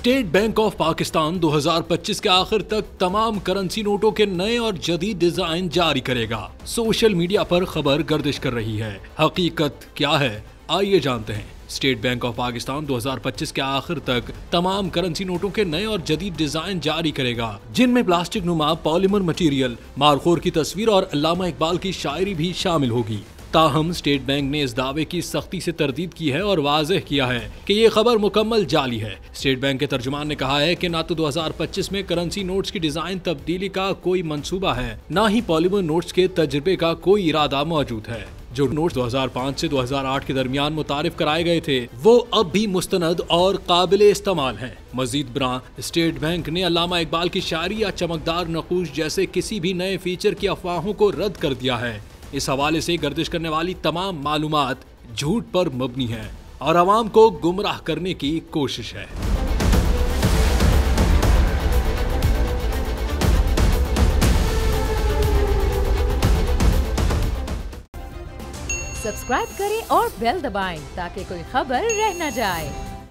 State bank of Pakistan 2025 के आखिर तक तमाम करेंसी नोटों के नए और जदीद डिजाइन जारी करेगा। सोशल मीडिया पर खबर गर्दिश कर रही है, हकीकत क्या है आइए जानते हैं। स्टेट बैंक ऑफ पाकिस्तान 2025 के आखिर तक तमाम करेंसी नोटों के नए और जदीद डिजाइन जारी करेगा, जिनमें प्लास्टिक नुमा पॉलीमर मटेरियल, मारखोर की तस्वीर और अल्लामा इकबाल की शायरी भी शामिल होगी। ताहम स्टेट बैंक ने इस दावे की सख्ती से तरदीद की है और वाज़ेह किया है कि ये खबर मुकम्मल जाली है। स्टेट बैंक के तर्जुमान ने कहा है कि न तो 2025 में करेंसी नोट्स की डिजाइन तब्दीली का कोई मंसूबा है, न ही पॉलीमर नोट्स के तजर्बे का कोई इरादा मौजूद है। जो नोट्स 2005 से 2008 के दरमियान मुतारिफ कराए गए थे वो अब भी मुस्तनद और काबिल इस्तेमाल हैं। मजीद बरां स्टेट बैंक ने अल्लामा इकबाल की शायरी या चमकदार नकूश जैसे किसी भी नए फीचर की अफवाहों को रद्द कर दिया है। इस हवाले से गर्दिश करने वाली तमाम मालूमात झूठ पर मबनी है और आवाम को गुमराह करने की कोशिश है। सब्सक्राइब करें और बेल दबाएं ताकि कोई खबर रह न जाए।